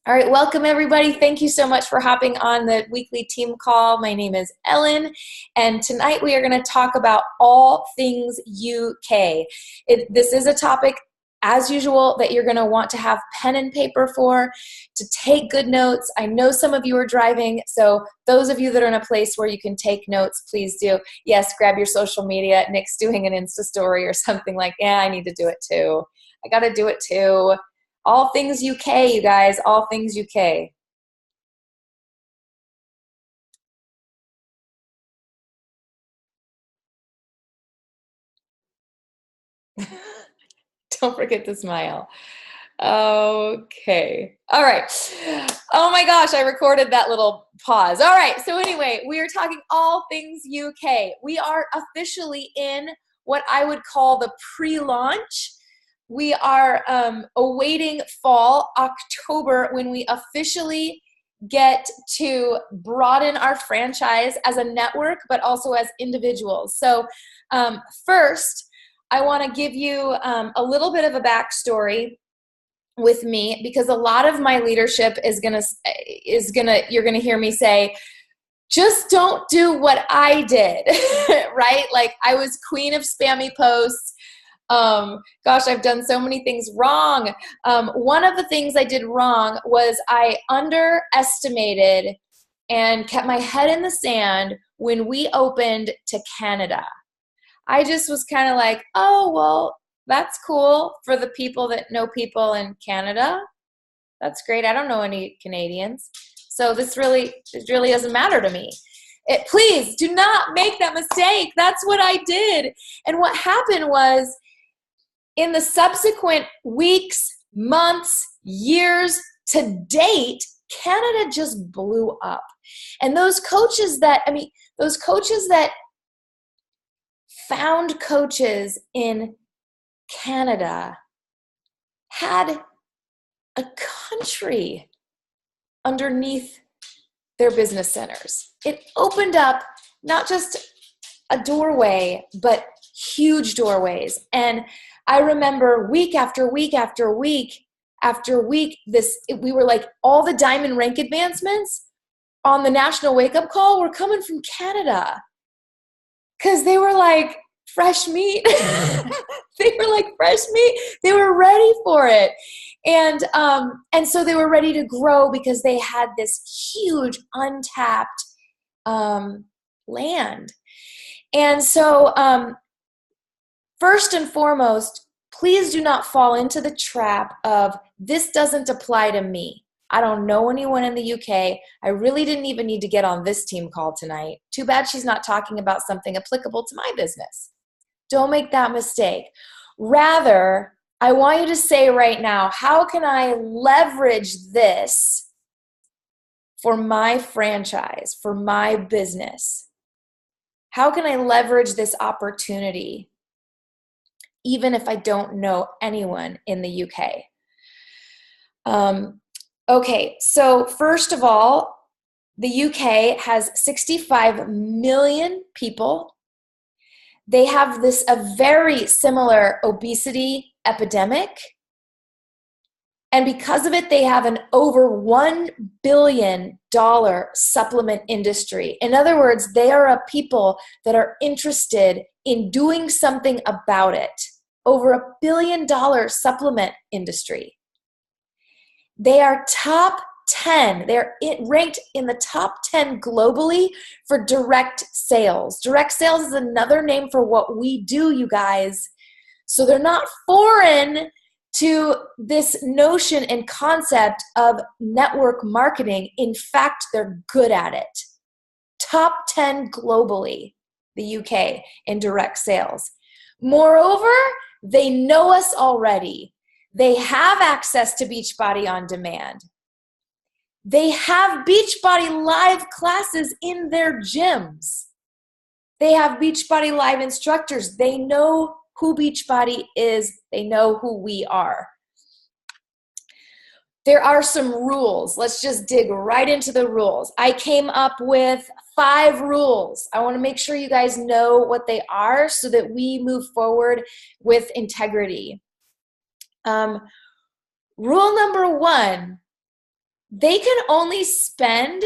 All right, welcome everybody. Thank you so much for hopping on the weekly team call. My name is Ellen, and tonight we are going to talk about all things UK. This is a topic, as usual, that you're going to want to have pen and paper for, to take good notes. I know some of you are driving, so those of you that are in a place where you can take notes, please do. Yes, grab your social media. Nick's doing an Insta story or something like, yeah, I need to do it too. I got to do it too. All things UK, you guys, all things UK. Don't forget to smile. Okay. All right. Oh my gosh, I recorded that little pause. All right. So anyway, we are talking all things UK. We are officially in what I would call the pre-launch. We are awaiting fall, October, when we officially get to broaden our franchise as a network, but also as individuals. So first, I want to give you a little bit of a backstory with me, because a lot of my leadership you're gonna hear me say, just don't do what I did, right? Like, I was queen of spammy posts. Gosh, I've done so many things wrong. One of the things I did wrong was I underestimated and kept my head in the sand when we opened to Canada. I just was kind of like, oh, well, that's cool for the people that know people in Canada. That's great. I don't know any Canadians. So it really doesn't matter to me. Please do not make that mistake. That's what I did. And what happened was, in the subsequent weeks, months, years to date, Canada just blew up. And those coaches that found coaches in Canada had a country underneath their business centers. It opened up not just a doorway, but huge doorways. And I remember week after week after week after week, we were like, all the diamond rank advancements on the national wake-up call were coming from Canada, because they were like fresh meat. They were like fresh meat. They were ready for it. And so they were ready to grow because they had this huge untapped land. And so first and foremost, please do not fall into the trap of, this doesn't apply to me. I don't know anyone in the UK. I really didn't even need to get on this team call tonight. Too bad she's not talking about something applicable to my business. Don't make that mistake. Rather, I want you to say right now, how can I leverage this for my franchise, for my business? How can I leverage this opportunity, even if I don't know anyone in the UK? Okay, so first of all, the UK has 65 million people. They have a very similar obesity epidemic. And because of it, they have an over $1 billion supplement industry. In other words, they are a people that are interested in doing something about it. Over $1 billion supplement industry. They are top 10. They're ranked in the top 10 globally for direct sales. Direct sales is another name for what we do, you guys. So they're not foreign to this notion and concept of network marketing. In fact, they're good at it. Top 10 globally, the UK, in direct sales. Moreover, they know us already. They have access to Beachbody on demand. They have Beachbody live classes in their gyms. They have Beachbody live instructors. They know who Beachbody is. They know who we are. There are some rules. Let's just dig right into the rules. I came up with 5 rules. I want to make sure you guys know what they are so that we move forward with integrity. Rule number 1, they can only spend,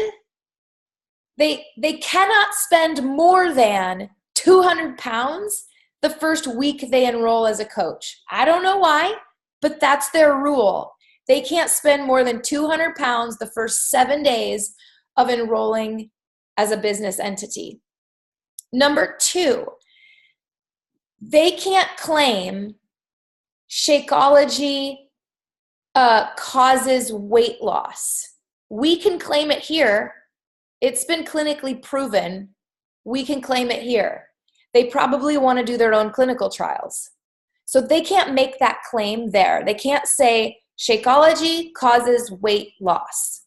they cannot spend more than 200 pounds the first week they enroll as a coach. I don't know why, but that's their rule. They can't spend more than 200 pounds the first 7 days of enrolling as a business entity. Number 2, they can't claim Shakeology causes weight loss. We can claim it here. It's been clinically proven. We can claim it here. They probably want to do their own clinical trials. So they can't make that claim there. They can't say Shakeology causes weight loss.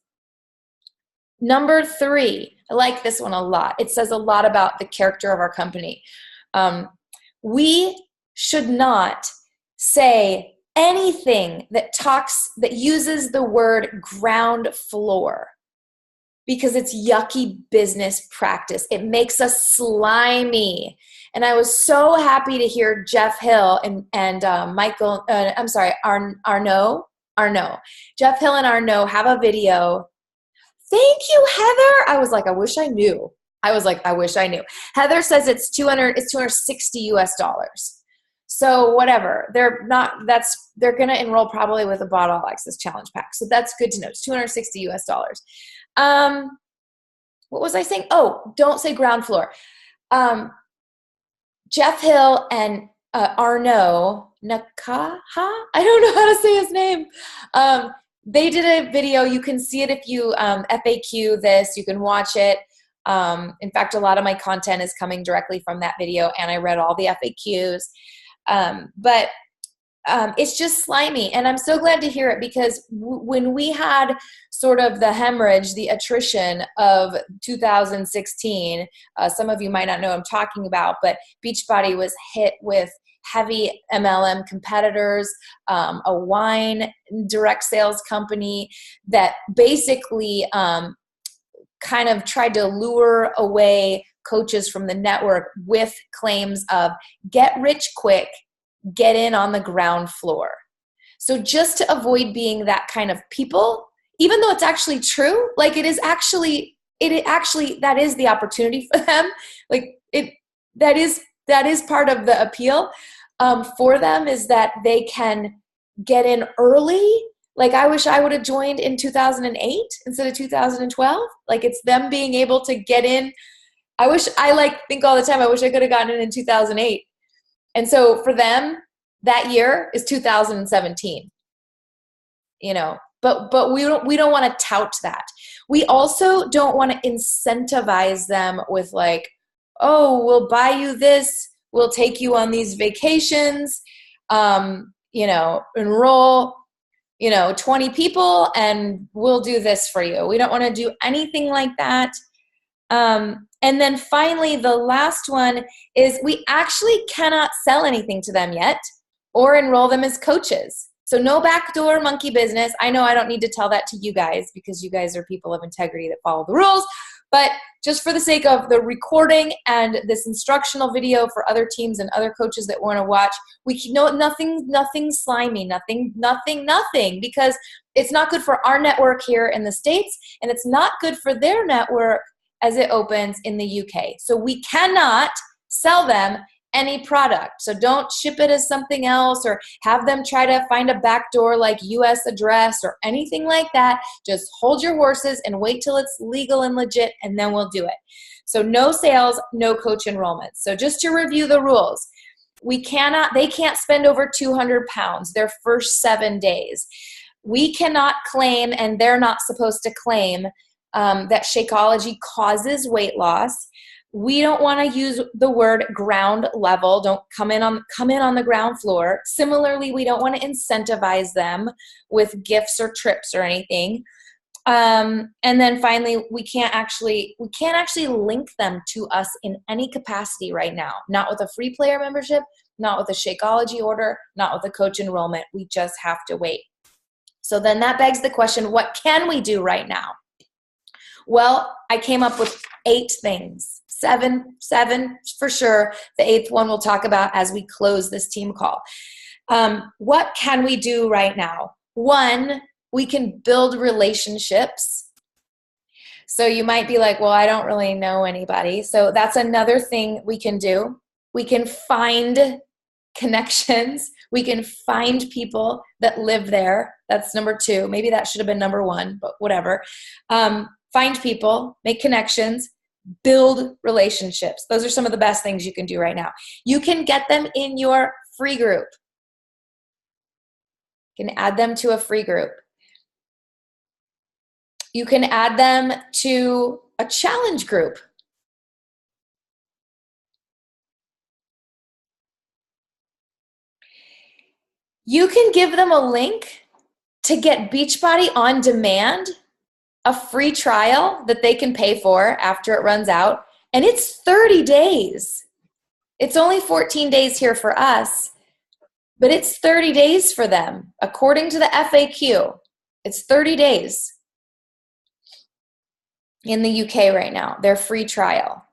Number 3, I like this one a lot. It says a lot about the character of our company. We should not say anything that uses the word ground floor, because it's yucky business practice. It makes us slimy. And I was so happy to hear Jeff Hill and Arnaud. Jeff Hill and Arnaud have a video. Thank you, Heather. I was like, I wish I knew. Heather says it's $260 US. So whatever, they're going to enroll probably with a Bottle All Access Challenge Pack. So that's good to know. It's $260 US. What was I saying? Oh, don't say ground floor. Jeff Hill and Arnaud Nakaha, I don't know how to say his name. They did a video. You can see it if you FAQ this. You can watch it. In fact, a lot of my content is coming directly from that video, and I read all the FAQs. But it's just slimy, and I'm so glad to hear it, because when we had sort of the hemorrhage, the attrition of 2016, some of you might not know what I'm talking about, but Beachbody was hit with heavy MLM competitors, a wine direct sales company that basically kind of tried to lure away coaches from the network with claims of get rich quick, get in on the ground floor. So just to avoid being that kind of people, even though it's actually true, like that is the opportunity for them. Like that is part of the appeal for them, is that they can get in early. Like I wish I would have joined in 2008 instead of 2012. Like it's them being able to get in. I think all the time, I wish I could have gotten in 2008. And so for them, that year is 2017, but we don't want to tout that. We also don't want to incentivize them with like, oh, we'll buy you this, we'll take you on these vacations, enroll, 20 people and we'll do this for you. We don't want to do anything like that. And then finally, the last one is we actually cannot sell anything to them yet or enroll them as coaches. So no backdoor monkey business. I know I don't need to tell that to you guys because you guys are people of integrity that follow the rules. But just for the sake of the recording and this instructional video for other teams and other coaches that want to watch, we know nothing slimy, nothing, because it's not good for our network here in the States, and it's not good for their network as it opens in the UK. So we cannot sell them any product. So don't ship it as something else or have them try to find a backdoor like US address or anything like that. Just hold your horses and wait till it's legal and legit, and then we'll do it. So no sales, no coach enrollments. So just to review the rules, they can't spend over 200 pounds their first 7 days. We cannot claim, and they're not supposed to claim, that Shakeology causes weight loss. We don't want to use the word ground level. Don't come in on the ground floor. Similarly, we don't want to incentivize them with gifts or trips or anything. And then finally, we can't actually link them to us in any capacity right now. Not with a free player membership, not with a Shakeology order, not with a coach enrollment. We just have to wait. So then that begs the question, what can we do right now? Well, I came up with 8 things. Seven for sure. The 8th one we'll talk about as we close this team call. What can we do right now? 1, We can build relationships. So you might be like, well, I don't really know anybody. So that's another thing we can do. We can find connections. We can find people that live there. That's number 2. Maybe that should have been number 1, but whatever. Find people, make connections, build relationships. Those are some of the best things you can do right now. You can get them in your free group. You can add them to a free group. You can add them to a challenge group. You can give them a link to get Beachbody on demand, a free trial that they can pay for after it runs out. And it's 30 days. It's only 14 days here for us, but it's 30 days for them. According to the FAQ, it's 30 days in the UK right now, their free trial.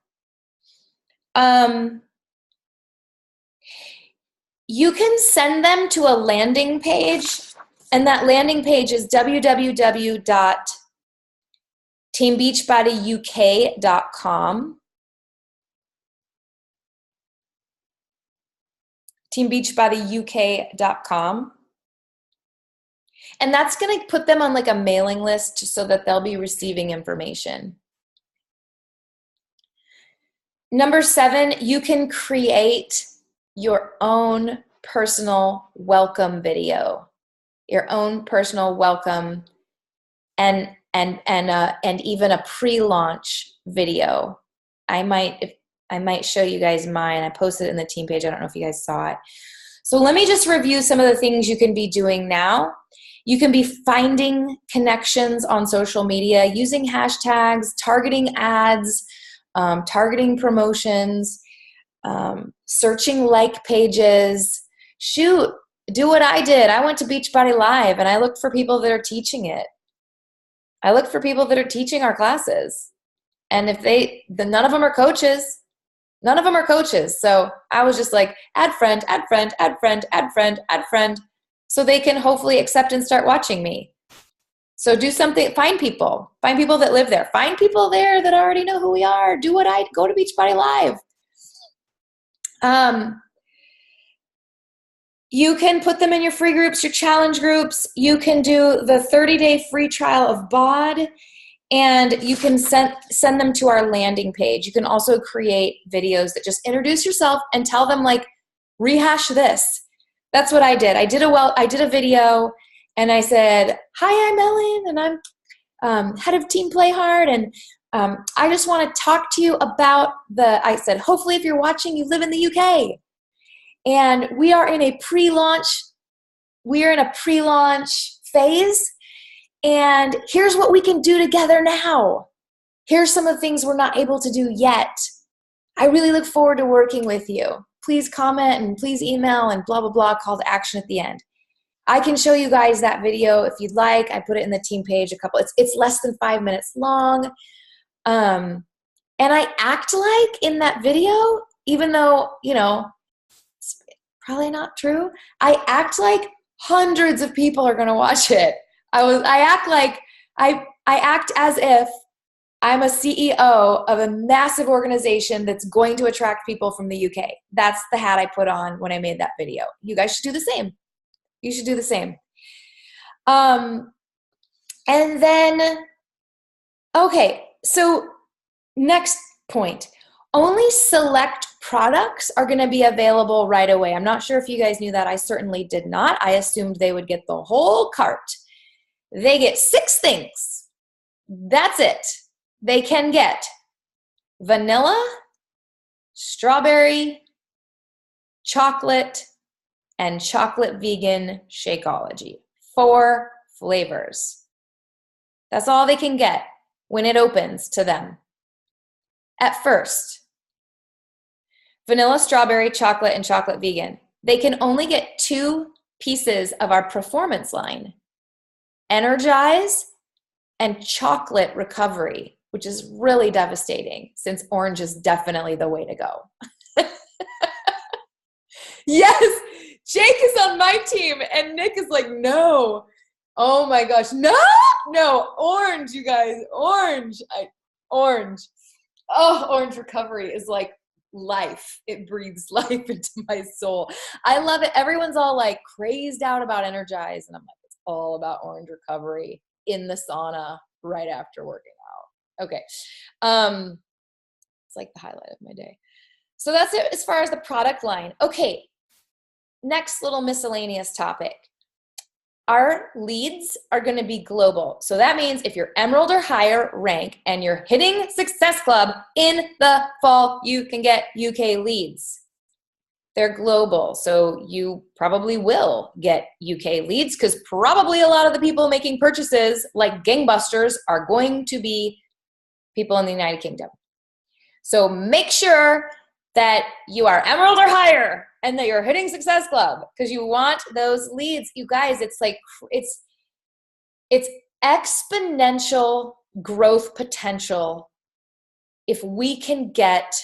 You can send them to a landing page, and that landing page is www.teambeachbodyuk.com. teambeachbodyuk.com. And that's going to put them on like a mailing list so that they'll be receiving information. Number 7, you can create your own personal welcome video, your own personal welcome, and even a pre-launch video. I might show you guys mine. I posted it in the team page. I don't know if you guys saw it. So let me just review some of the things you can be doing now. You can be finding connections on social media, using hashtags, targeting ads, targeting promotions, searching like pages. Shoot, do what I did. I went to Beachbody Live and I looked for people that are teaching it. I looked for people that are teaching our classes. And if none of them are coaches. None of them are coaches. So I was just like, add friend, add friend, add friend, add friend, add friend, so they can hopefully accept and start watching me. So do something, find people that live there. Find people there that already know who we are. Go to Beachbody Live. You can put them in your free groups, your challenge groups. You can do the 30-day free trial of BOD, and you can send them to our landing page. You can also create videos that just introduce yourself and tell them, like, rehash this. That's what I did. I did a video and I said, hi, I'm Ellen and I'm head of Team Play Hard, and I just want to talk to you about I said, hopefully if you're watching, you live in the UK. And we are in a pre-launch phase. And here's what we can do together now. Here's some of the things we're not able to do yet. I really look forward to working with you. Please comment and please email and blah, blah, blah, call to action at the end. I can show you guys that video if you'd like. I put it in the team page it's less than 5 minutes long. And I act like in that video, even though, it's probably not true, I act like hundreds of people are going to watch it. I act as if I'm a CEO of a massive organization that's going to attract people from the UK. That's the hat I put on when I made that video. You guys should do the same. You should do the same. And then, okay, so next point. Only select products are going to be available right away. I'm not sure if you guys knew that. I certainly did not. I assumed they would get the whole cart. They get 6 things. That's it. They can get vanilla, strawberry, chocolate, and chocolate vegan Shakeology. 4 flavors. That's all they can get when it opens to them. At first, vanilla, strawberry, chocolate, and chocolate vegan. They can only get 2 pieces of our performance line: Energize and chocolate recovery, which is really devastating since orange is definitely the way to go. Yes, Jake is on my team and Nick is like, no, Oh my gosh. No, orange, you guys, orange. Orange. Oh, orange recovery is like life. It breathes life into my soul. I love it. Everyone's all like crazed out about Energize. And I'm like, it's all about orange recovery in the sauna right after working out. Okay. It's like the highlight of my day. So that's it as far as the product line. Okay. Next little miscellaneous topic. Our leads are going to be global. So that means if you're Emerald or higher rank and you're hitting Success Club in the fall, you can get UK leads. They're global. So you probably will get UK leads because probably a lot of the people making purchases like gangbusters are going to be people in the United Kingdom. So make sure that you are Emerald or higher and that you're hitting Success Club because you want those leads. You guys, it's like, it's exponential growth potential if we can get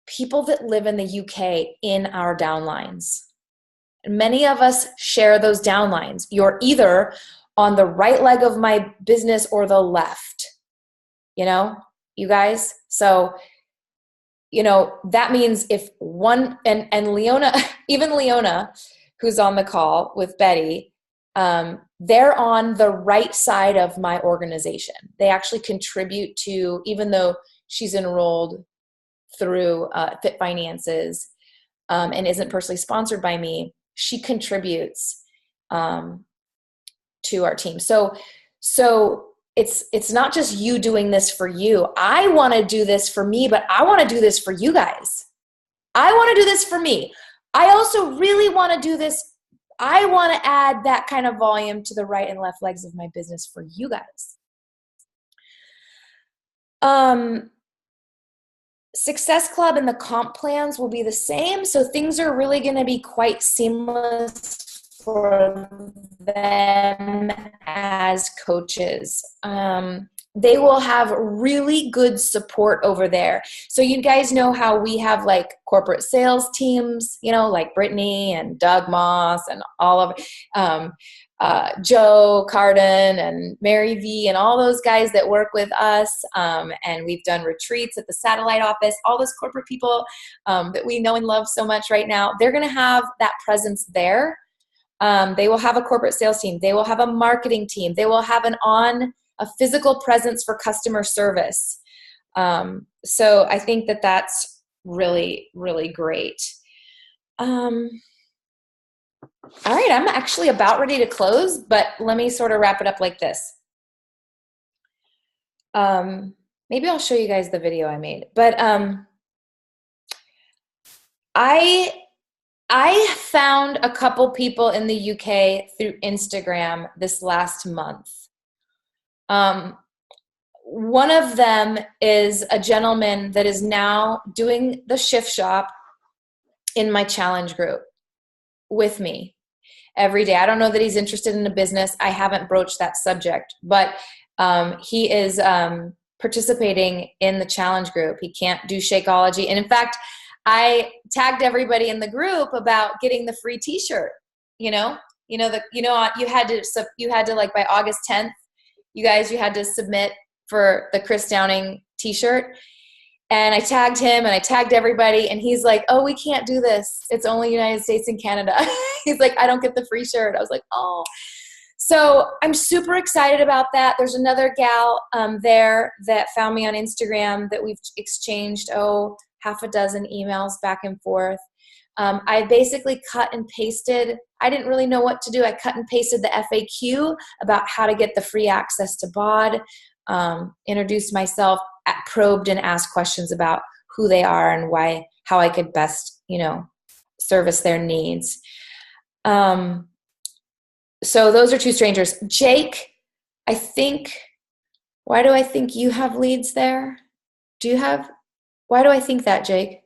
people that live in the UK in our downlines. Many of us share those downlines. You're either on the right leg of my business or the left, you know, you guys. So, you know, that means if one, and Leona, even Leona, who's on the call with Betty, they're on the right side of my organization. They actually contribute to, even though she's enrolled through Fit Finances and isn't personally sponsored by me, she contributes to our team. So it's not just you doing this for you. I want to do this for me, but I want to do this for you guys. I want to do this for me. I also really want to do this. I want to add that kind of volume to the right and left legs of my business for you guys. Success Club and the comp plans will be the same. So things are really going to be quite seamless for them as coaches. They will have really good support over there. So you guys know how we have like corporate sales teams, you know, like Brittany and Doug Moss and all of Joe Carden and Mary V and all those guys that work with us. And we've done retreats at the satellite office, all those corporate people that we know and love so much right now. They're going to have that presence there. They will have a corporate sales team. They will have a marketing team. They will have a physical presence for customer service. So I think that that's really, really great. All right, I'm actually about ready to close, but let me sort of wrap it up like this. Maybe I'll show you guys the video I made, but I found a couple people in the UK through Instagram this last month. One of them is a gentleman that is now doing the shift shop in my challenge group with me every day. I don't know that he's interested in a business. I haven't broached that subject, but he is participating in the challenge group. He can't do Shakeology. And in fact, I tagged everybody in the group about getting the free t-shirt, you had to like by August 10th, you had to submit for the Chris Downing t-shirt. And I tagged him and I tagged everybody and he's like, oh, we can't do this. It's only United States and Canada. He's like, I don't get the free shirt. I was like, oh. So I'm super excited about that. There's another gal there that found me on Instagram that we've exchanged, half a dozen emails back and forth. I basically cut and pasted. I didn't really know what to do. I cut and pasted the FAQ about how to get the free access to BOD, introduced myself, probed and asked questions about who they are and how I could best, service their needs. So those are two strangers. Jake, why do I think you have leads there? Why do I think that, Jake?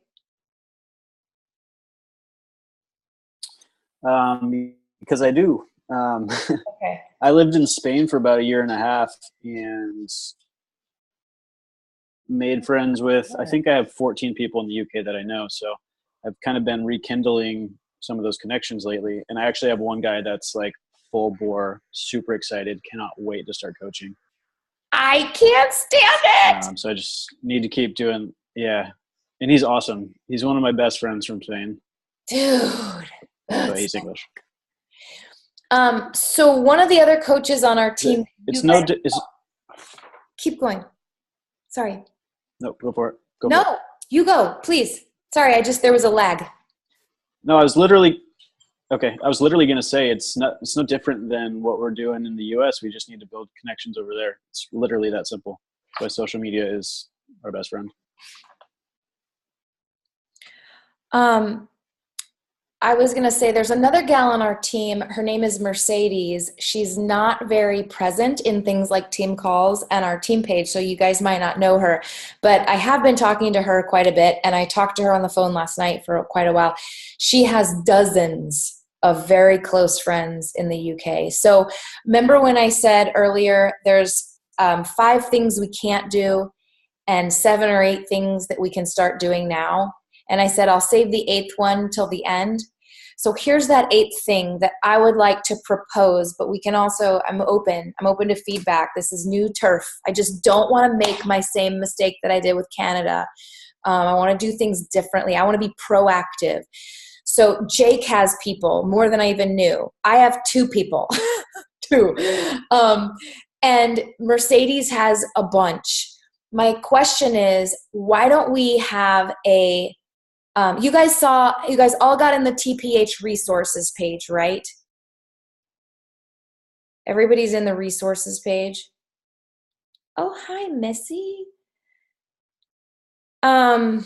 Because I do. Okay. I lived in Spain for about 1.5 years and made friends with, I think I have 14 people in the UK that I know. So I've kind of been rekindling some of those connections lately. And I actually have one guy that's like full bore, super excited, cannot wait to start coaching. I can't stand it. So I just need to keep doing, yeah. And he's awesome. He's one of my best friends from Spain. Dude. So he's English. So one of the other coaches on our team. Keep going. Sorry. No, go for it. You go, please. Sorry, there was a lag. No, I was literally going to say it's no different than what we're doing in the US. We just need to build connections over there. It's literally that simple. But social media is our best friend. I was going to say there's another gal on our team. Her name is Mercedes. She's not very present in things like team calls and our team page, so you guys might not know her. But I have been talking to her quite a bit, and I talked to her on the phone last night for quite a while. She has dozens of very close friends in the UK. So remember when I said earlier there's 5 things we can't do and 7 or 8 things that we can start doing now? And I said, I'll save the 8th one till the end. So here's that 8th thing that I would like to propose, but we can also, I'm open to feedback. This is new turf. I just don't want to make my same mistake that I did with Canada. I want to do things differently. I want to be proactive. So Jake has people, more than I even knew. I have 2 people, 2. And Mercedes has a bunch. My question is, why don't we have you guys all got in the TPH resources page, right? Everybody's in the resources page. Oh, hi, Missy. I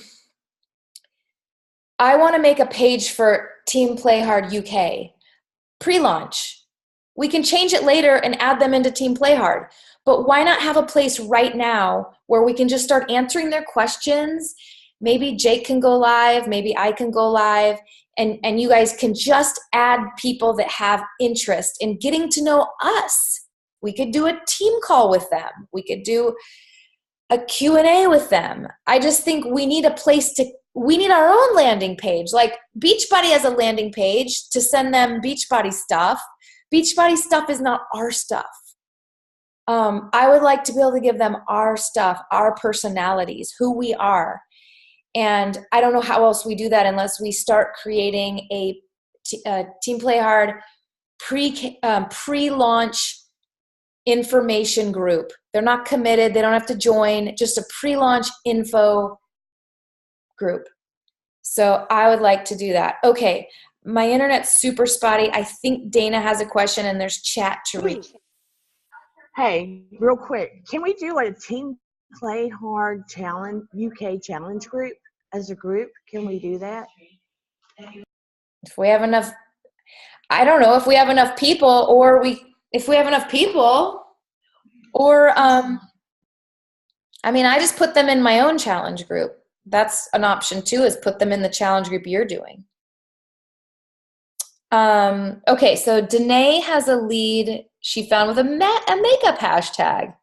want to make a page for Team Play Hard UK. Pre-launch. We can change it later and add them into Team Play Hard. But why not have a place right now where we can just start answering their questions? Maybe Jake can go live, maybe I can go live, and you guys can just add people that have interest in getting to know us. We could do a team call with them. We could do a Q&A with them. I just think we need we need our own landing page. Like Beachbody has a landing page to send them Beachbody stuff. Beachbody stuff is not our stuff. I would like to be able to give them our stuff, our personalities, who we are. And I don't know how else we do that unless we start creating a Team Play Hard pre-launch information group. They're not committed. They don't have to join. Just a pre-launch info group. So I would like to do that. Okay, my internet's super spotty. I think Dana has a question, and there's chat to read. Hey, real quick, can we do a Team Play Hard challenge, UK challenge group as a group? Can we do that? If we have enough, I don't know if we have enough people, if we have enough people, or I just put them in my own challenge group. That's an option too, is put them in the challenge group you're doing. Okay, so Danae has a lead she found with a makeup hashtag.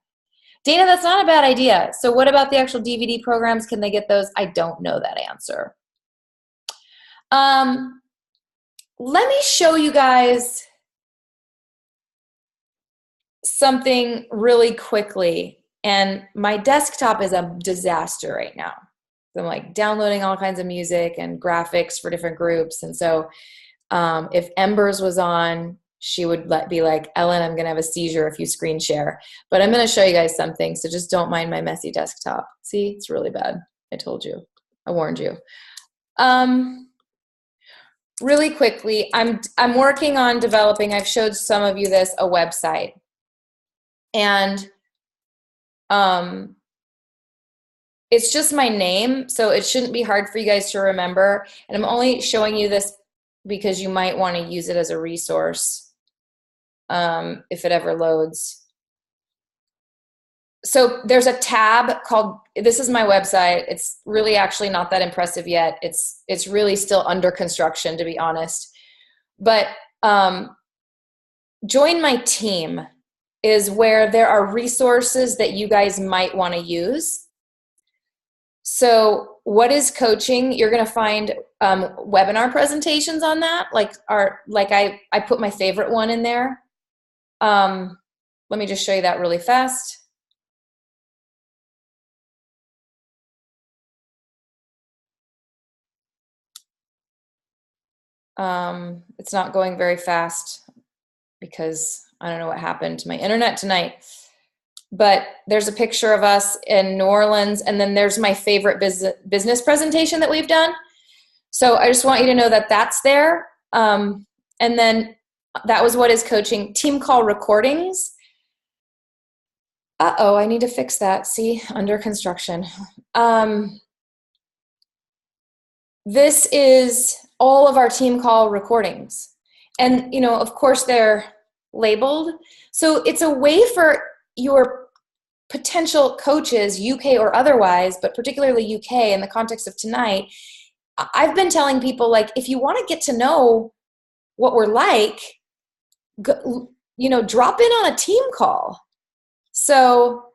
Dana, that's not a bad idea. So what about the actual DVD programs? Can they get those? I don't know that answer. Let me show you guys something really quickly. And my desktop is a disaster right now. I'm like downloading all kinds of music and graphics for different groups. And so if Embers was on, she would be like, Ellen, I'm going to have a seizure if you screen share. But I'm going to show you guys something, so just don't mind my messy desktop. See, it's really bad. I told you. I warned you. Really quickly, I'm working on developing, I've showed some of you this, a website. And it's just my name, so it shouldn't be hard for you guys to remember. And I'm only showing you this because you might want to use it as a resource if it ever loads. So there's a tab called, this is my website. It's really actually not that impressive yet. It's really still under construction, to be honest. But join my team is where there are resources that you guys might want to use. So what is coaching? You're going to find webinar presentations on that. I put my favorite one in there. Let me just show you that really fast. It's not going very fast because I don't know what happened to my internet tonight. But there's a picture of us in New Orleans, and then there's my favorite business presentation that we've done. So I just want you to know that that's there. And then that was What is Coaching team call recordings. Uh-oh, I need to fix that. See, under construction. This is all of our team call recordings. And, of course, they're labeled. So it's a way for your potential coaches, UK or otherwise, but particularly UK in the context of tonight. I've been telling people, like, if you want to get to know what we're like, drop in on a team call. So,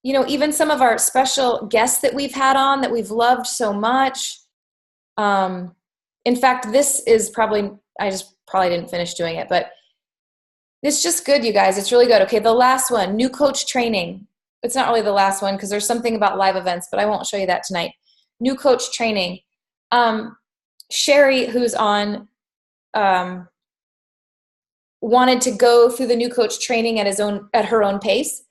even some of our special guests that we've had on that we've loved so much. In fact, this is I just probably didn't finish doing it, but it's just good, you guys. It's really good. Okay, the last one, new coach training. It's not really the last one because there's something about live events, but I won't show you that tonight. New coach training. Sherry, who's on, wanted to go through the new coach training at her own pace.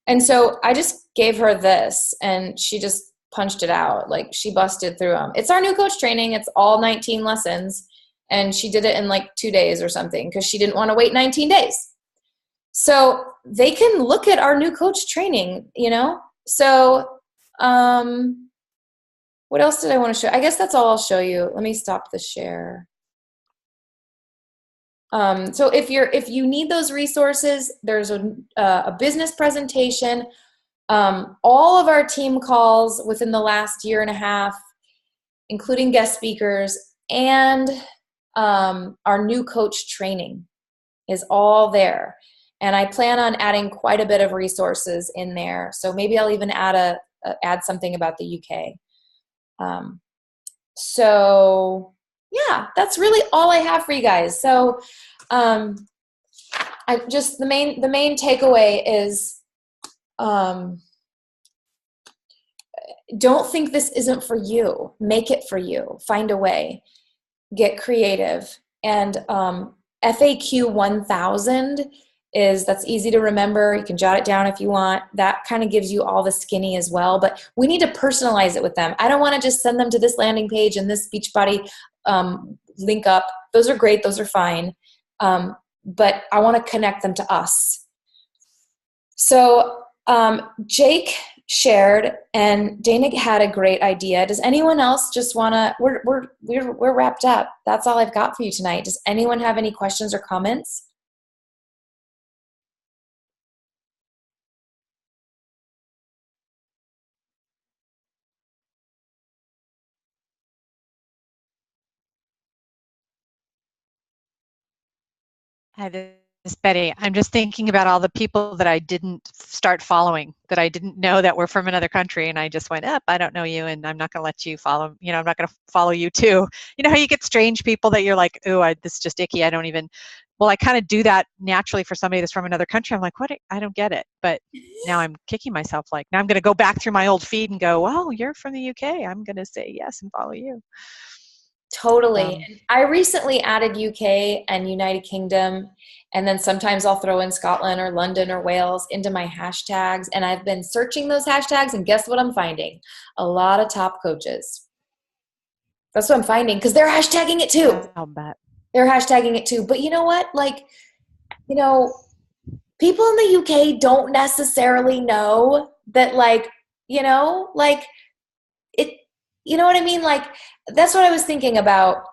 And so I just gave her this and she just punched it out. Like, she busted through them. It's our new coach training. It's all 19 lessons. And she did it in like 2 days or something because she didn't want to wait 19 days. So they can look at our new coach training, So what else did I want to show? I guess that's all I'll show you. Let me stop the share. So if you need those resources, there's a business presentation, all of our team calls within the last year and a half, including guest speakers, and our new coach training is all there. And I plan on adding quite a bit of resources in there. So maybe I'll even add something about the UK. So yeah, that's really all I have for you guys. So the main takeaway is, don't think this isn't for you. Make it for you. Find a way. Get creative. And FAQ 1000 that's easy to remember. You can jot it down if you want. That kind of gives you all the skinny as well. But we need to personalize it with them. I don't want to just send them to this landing page and this Beachbody link up. Those are great. Those are fine. But I want to connect them to us. So Jake shared, and Dana had a great idea. Does anyone else just want to? We're wrapped up. That's all I've got for you tonight. Does anyone have any questions or comments? Hi, this is Betty. I'm just thinking about all the people that I didn't start following, that I didn't know that were from another country, and I just went, I don't know you, and I'm not going to let you follow, I'm not going to follow you too. You know how you get strange people that you're like, this is just icky, I don't even, well, I kind of do that naturally for somebody that's from another country. I'm like, what? I don't get it. But now I'm kicking myself, like, now I'm going to go back through my old feed and go, oh, you're from the UK. I'm going to say yes and follow you. Totally. I recently added UK and United Kingdom, and then sometimes I'll throw in Scotland or London or Wales into my hashtags. And I've been searching those hashtags, and guess what I'm finding? A lot of top coaches. That's what I'm finding, because they're hashtagging it too. I'll bet. They're hashtagging it too. But you know what? Like, people in the UK don't necessarily know that, like, it, you know what I mean? Like, that's what I was thinking about.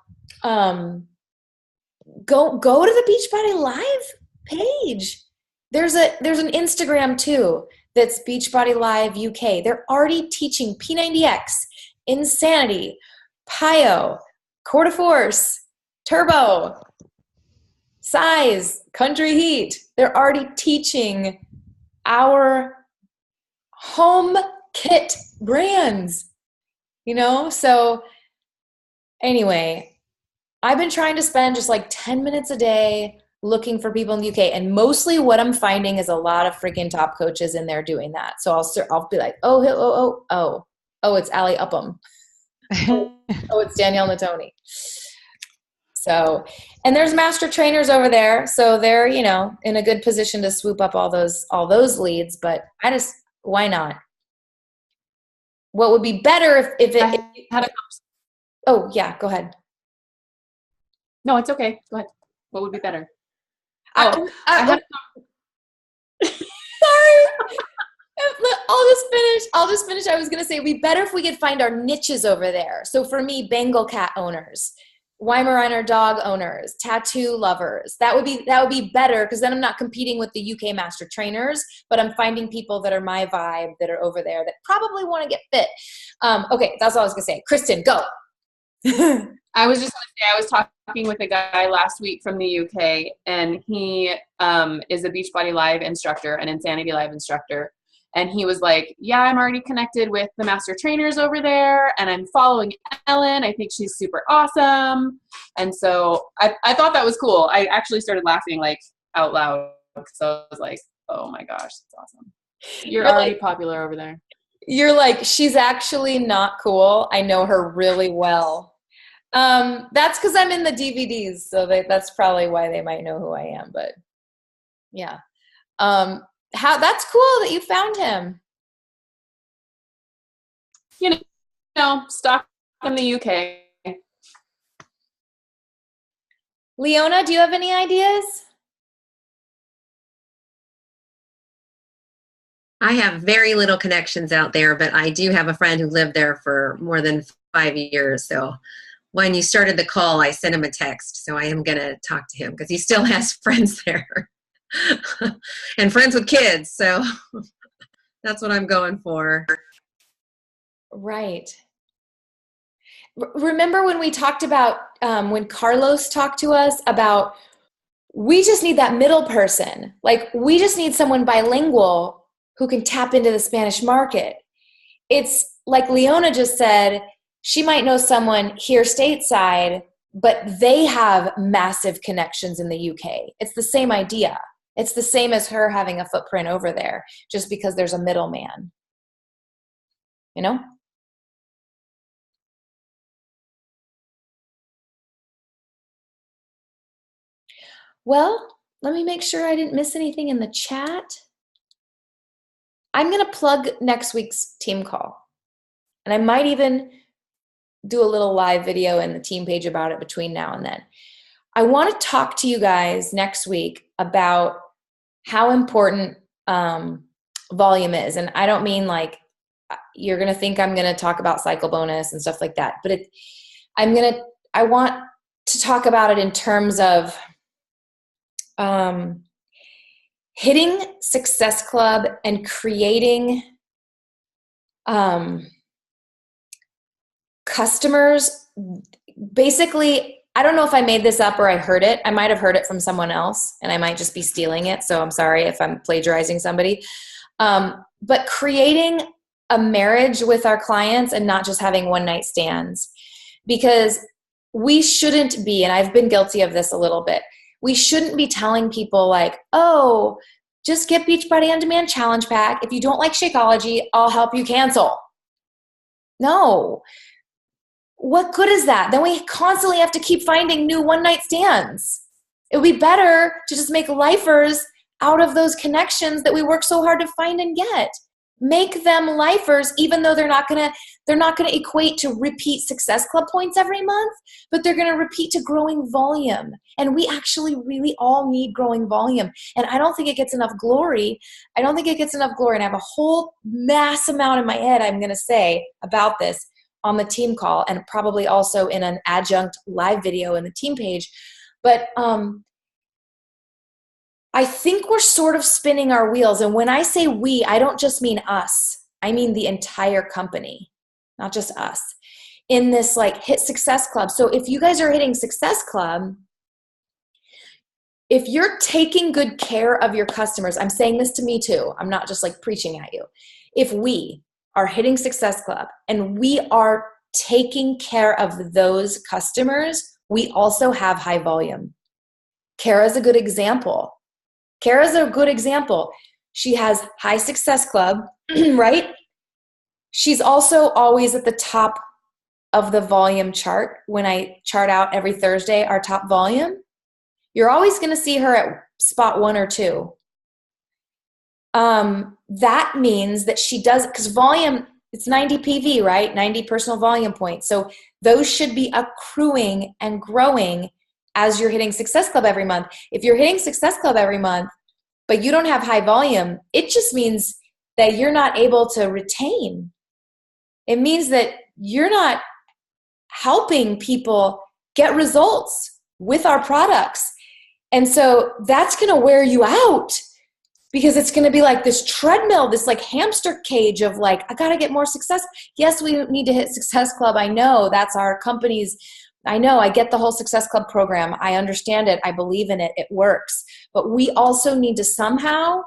Go to the Beachbody Live page. There's an Instagram too that's Beachbody Live UK. They're already teaching P90X, Insanity, Pio, Core de Force, Turbo, Size, Country Heat. They're already teaching our home kit brands, So anyway, I've been trying to spend just like 10 minutes a day looking for people in the UK. And mostly what I'm finding is a lot of freaking top coaches in there doing that. So I'll be like, oh, it's Allie Upham. Oh, it's Danielle Natoni. So, and there's master trainers over there. So they're, you know, in a good position to swoop up all those leads, but why not? What would be better if oh yeah, go ahead. No, it's okay. Go ahead. What would be better? Sorry. I'll just finish. I was going to say, we better if we could find our niches over there. So for me, Bengal cat owners, Weimaraner dog owners, tattoo lovers, that would be better, because then I'm not competing with the UK master trainers, but I'm finding people that are my vibe that are over there that probably want to get fit. Okay. That's all I was going to say. Kristen, go. I was just going to say, I was talking with a guy last week from the UK, and he is a Beachbody Live instructor, an Insanity Live instructor. And he was like, yeah, I'm already connected with the master trainers over there, and I'm following Ellen. I think she's super awesome. And so I thought that was cool. I actually started laughing like out loud. So I was like, oh my gosh, that's awesome. You're already popular over there. You're like, she's actually not cool. I know her really well. That's because I'm in the DVDs, so that's probably why they might know who I am. But yeah, that's cool that you found him. You know, stock in the UK. Leona, do you have any ideas? I have very little connections out there, but I do have a friend who lived there for more than 5 years. So when you started the call, I sent him a text. So I am going to talk to him because he still has friends there and friends with kids. So that's what I'm going for. Right. Remember when we talked about, when Carlos talked to us about, we just need that middle person. Like, we just need someone bilingual who can tap into the Spanish market. It's like Leona just said, she might know someone here stateside, but they have massive connections in the UK. It's the same idea. It's the same as her having a footprint over there, just because there's a middleman. You know? Well, let me make sure I didn't miss anything in the chat. I'm going to plug next week's team call. And I might even do a little live video in the team page about it between now and then. I want to talk to you guys next week about how important volume is. And I don't mean like you're going to think I'm going to talk about cycle bonus and stuff like that. But I want to talk about it in terms of hitting Success Club and creating customers. Basically, I don't know if I made this up or I heard it. I might have heard it from someone else, and I might just be stealing it. So I'm sorry if I'm plagiarizing somebody. But creating a marriage with our clients and not just having one night stands, because we shouldn't be, and I've been guilty of this a little bit, we shouldn't be telling people like, oh, just get Beachbody On Demand Challenge Pack. If you don't like Shakeology, I'll help you cancel. No. What good is that? Then we constantly have to keep finding new one-night stands. It would be better to just make lifers out of those connections that we work so hard to find and get. Make them lifers, even though they're not gonna equate to repeat Success Club points every month, but they're gonna repeat to growing volume. And we actually really all need growing volume. And I don't think it gets enough glory. And I have a whole mass amount in my head I'm gonna say about this on the team call, and probably also in an adjunct live video in the team page. But I think we're sort of spinning our wheels. And when I say we, I don't just mean us. I mean the entire company, not just us, in this like hit Success Club. So if you guys are hitting Success Club, if you're taking good care of your customers, I'm saying this to me too. I'm not just like preaching at you. If we are hitting Success Club and we are taking care of those customers, we also have high volume. Kara's a good example. Kara's a good example. She has High Success Club, right? She's also always at the top of the volume chart. When I chart out every Thursday our top volume, you're always going to see her at spot 1 or 2. That means that she does, because volume, it's 90 PV, right? 90 personal volume points. So those should be accruing and growing as you're hitting Success Club every month. If you're hitting Success Club every month, but you don't have high volume, it just means that you're not able to retain. It means that you're not helping people get results with our products. And so that's going to wear you out, because it's going to be like this treadmill, this like hamster cage of like, I got to get more success. Yes, we need to hit Success Club. I know that's our company's. I know, I get the whole Success Club program. I understand it. I believe in it. It works. But we also need to somehow,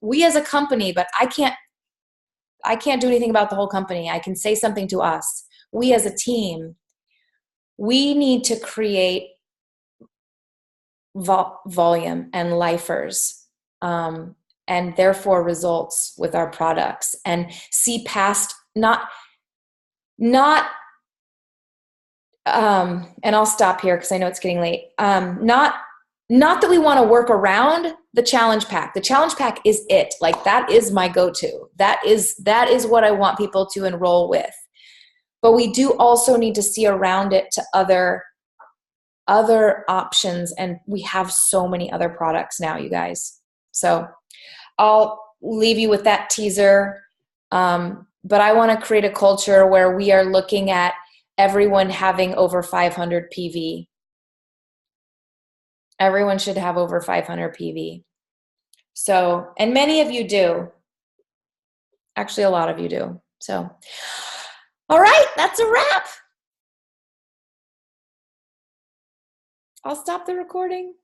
we as a company, but I can't do anything about the whole company. I can say something to us. We as a team, we need to create volume and lifers, and therefore results with our products, and see past and I'll stop here because I know it's getting late. Not that we want to work around the challenge pack. The challenge pack is it. Like, that is my go-to. That is what I want people to enroll with. But we do also need to see around it to other options, and we have so many other products now, you guys. So I'll leave you with that teaser. But I want to create a culture where we are looking at everyone having over 500 PV. Everyone should have over 500 PV. So, and many of you do. Actually, a lot of you do. So, all right, that's a wrap. I'll stop the recording.